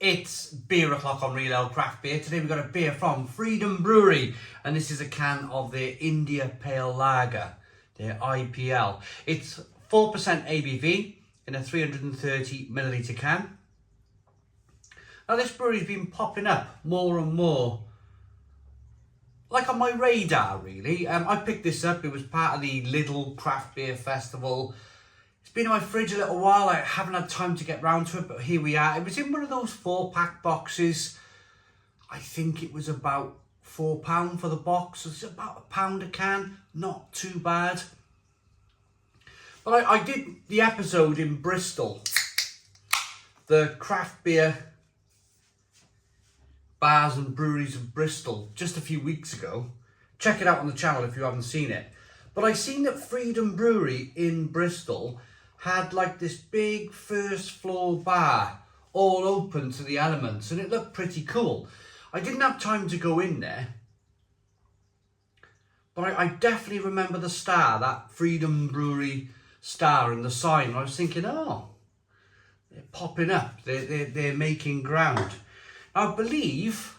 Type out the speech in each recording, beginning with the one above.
It's beer o'clock on Real Ale Craft Beer. Today we've got a beer from Freedom Brewery, and this is a can of their India Pale Lager, their IPL. It's 4% ABV in a 330 milliliter can. Now this brewery's been popping up more and more, like on my radar really. I picked this up, it was part of the Lidl Craft Beer Festival. It's been in my fridge a little while, I haven't had time to get round to it, but here we are. It was in one of those 4-pack boxes. I think it was about £4 for the box. It's about £1 a can, not too bad. But I did the episode in Bristol, the craft beer bars and breweries of Bristol, just a few weeks ago. Check it out on the channel if you haven't seen it. But I seen that Freedom Brewery in Bristol had like this big first floor bar all open to the elements, and it looked pretty cool. I didn't have time to go in there, but I definitely remember the star, that Freedom Brewery star and the sign. I was thinking, oh, they're popping up, they're making ground. I believe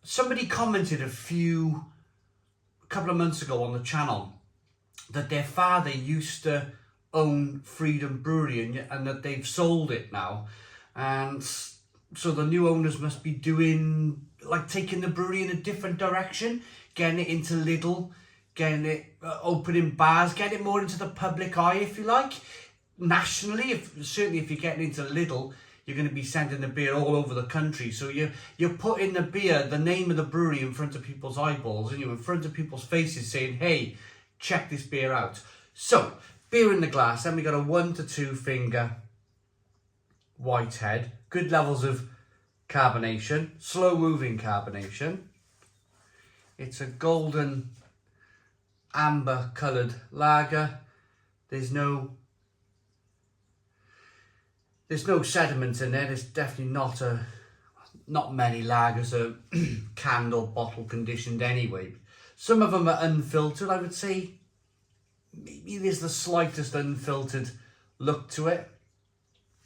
somebody commented a couple of months ago on the channel that their father used to own Freedom Brewery and that they've sold it now, and so the new owners must be doing, like, taking the brewery in a different direction, getting it into Lidl, getting it opening bars, getting it more into the public eye, if you like, nationally. Certainly if you're getting into Lidl, you're going to be sending the beer all over the country. So you're putting the beer, the name of the brewery, in front of people's eyeballs, and you're in front of people's faces saying, hey, check this beer out. So, beer in the glass, then we got a 1 to 2 finger white head, good levels of carbonation, slow moving carbonation. It's a golden amber coloured lager. There's no sediment in there. There's definitely not many lagers are canned or bottle conditioned anyway. Some of them are unfiltered, I would say. Maybe there's the slightest unfiltered look to it.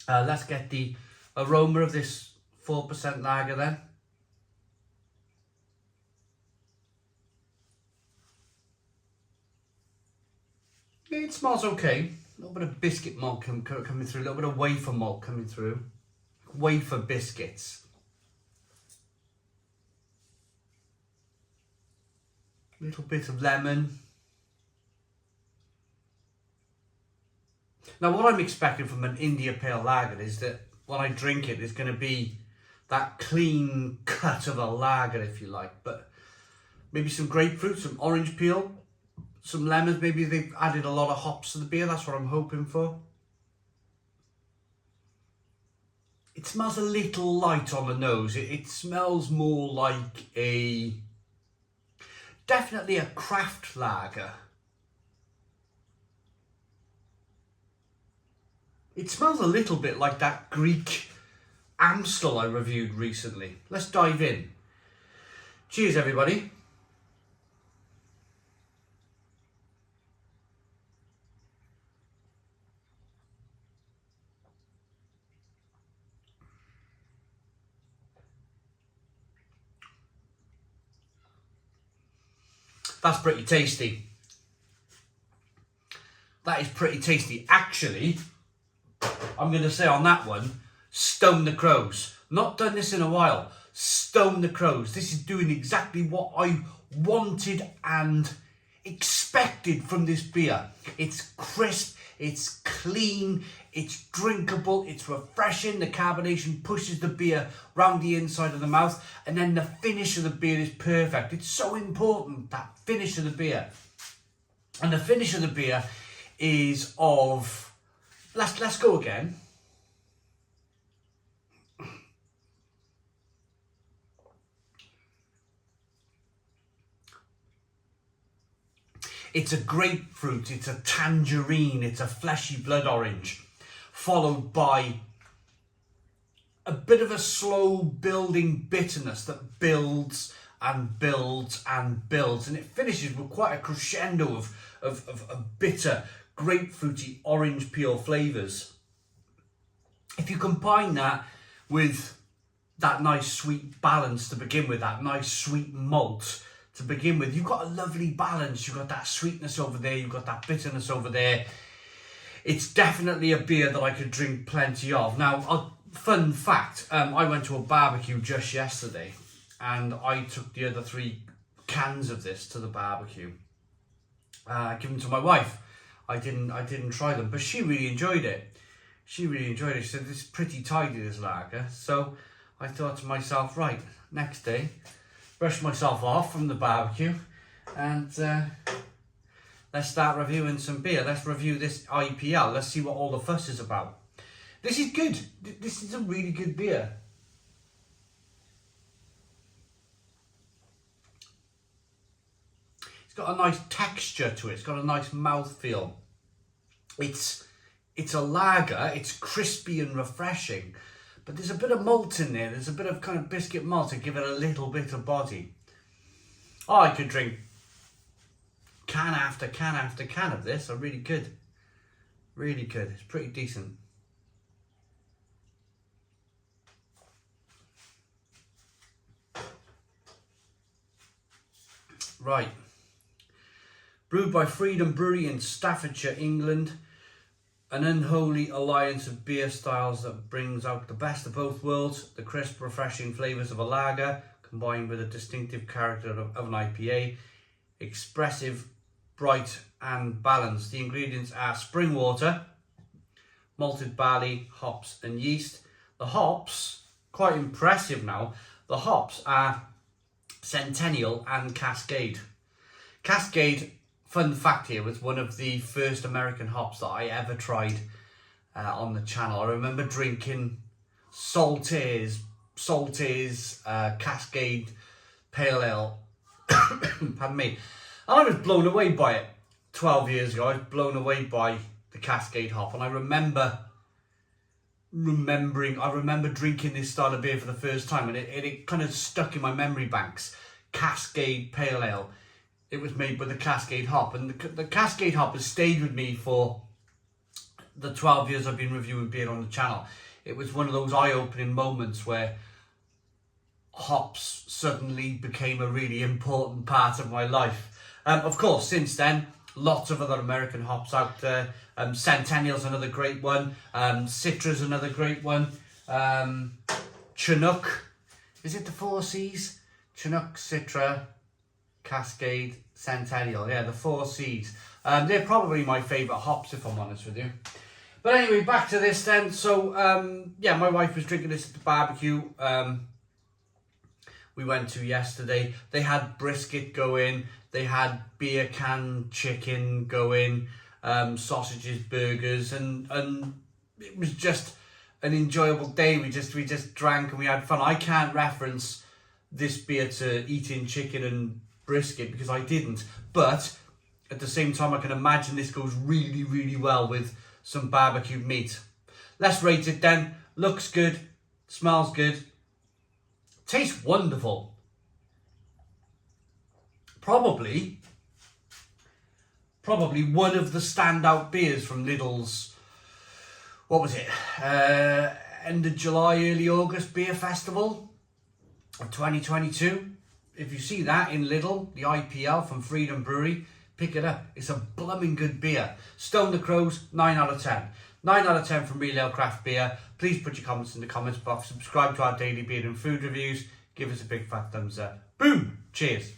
Let's get the aroma of this 4% lager then. Yeah, it smells okay. A little bit of biscuit malt coming through, a little bit of wafer malt coming through. Wafer biscuits. A little bit of lemon. Now what I'm expecting from an India Pale Lager is that when I drink it, it's going to be that clean cut of a lager, if you like. But maybe some grapefruit, some orange peel, some lemons. Maybe they've added a lot of hops to the beer. That's what I'm hoping for. It smells a little light on the nose. It smells more like definitely a craft lager. It smells a little bit like that Greek Amstel I reviewed recently. Let's dive in. Cheers, everybody. That's pretty tasty. That is pretty tasty. Actually, I'm going to say on that one, stone the crows. Not done this in a while. Stone the crows. This is doing exactly what I wanted and expected from this beer. It's crisp, it's clean, it's drinkable, it's refreshing. The carbonation pushes the beer round the inside of the mouth, and then the finish of the beer is perfect. It's so important, that finish of the beer. And the finish of the beer is of... Let's go again. It's a grapefruit, it's a tangerine, it's a fleshy blood orange, followed by a bit of a slow building bitterness that builds and builds and builds, and it finishes with quite a crescendo of bitter, grapefruity, orange peel flavours. If you combine that with that nice sweet balance to begin with, that nice sweet malt to begin with. You've got a lovely balance. You've got that sweetness over there, you've got that bitterness over there. It's definitely a beer that I could drink plenty of. Now, fun fact, I went to a barbecue just yesterday and I took the other 3 cans of this to the barbecue. I gave them to my wife. I didn't try them, but she really enjoyed it. She said, "This is pretty tidy, this lager." So I thought to myself, right, next day, brush myself off from the barbecue and let's start reviewing some beer. Let's review this IPL. Let's see what all the fuss is about. This is good. This is a really good beer. It's got a nice texture to it. It's got a nice mouthfeel. It's a lager. It's crispy and refreshing. But there's a bit of malt in there. There's a bit of kind of biscuit malt to give it a little bit of body. Oh, I could drink can after can after can of this. I really could. Really could. It's pretty decent. Right. Brewed by Freedom Brewery in Staffordshire, England. An unholy alliance of beer styles that brings out the best of both worlds. The crisp, refreshing flavours of a lager combined with a distinctive character of an IPA. Expressive, bright and balanced. The ingredients are spring water, malted barley, hops and yeast. The hops, quite impressive now, the hops are Centennial and Cascade. Cascade, fun fact here, was one of the first American hops that I ever tried on the channel. I remember drinking Salters Cascade Pale Ale, pardon me, and I was blown away by it 12 years ago. I was blown away by the Cascade hop, and I remember drinking this style of beer for the first time, and it kind of stuck in my memory banks. Cascade Pale Ale. It was made with the Cascade hop, and the Cascade hop has stayed with me for the 12 years I've been reviewing beer on the channel. It was one of those eye-opening moments where hops suddenly became a really important part of my life. Of course, since then, lots of other American hops out there. Centennial's another great one. Citra's another great one. Chinook. Is it the 4 C's? Chinook, Citra, Cascade, Centennial. Yeah, the 4 C's. They're probably my favourite hops, if I'm honest with you. But anyway, back to this then. So, yeah, my wife was drinking this at the barbecue we went to yesterday. They had brisket going. They had beer can chicken going. Sausages, burgers, and it was just an enjoyable day. We just drank and we had fun. I can't reference this beer to eating chicken and brisket because I didn't, but at the same time I can imagine this goes really, really well with some barbecued meat. Let's rate it then. Looks good, smells good, tastes wonderful. Probably one of the standout beers from Lidl's, what was it, end of July, early August beer festival of 2022. If you see that in Lidl, the IPL from Freedom Brewery, pick it up. It's a blooming good beer. Stone the Crows, 9 out of 10. 9 out of 10 from Real Ale Craft Beer. Please put your comments in the comments box. Subscribe to our daily beer and food reviews. Give us a big fat thumbs up. Boom! Cheers.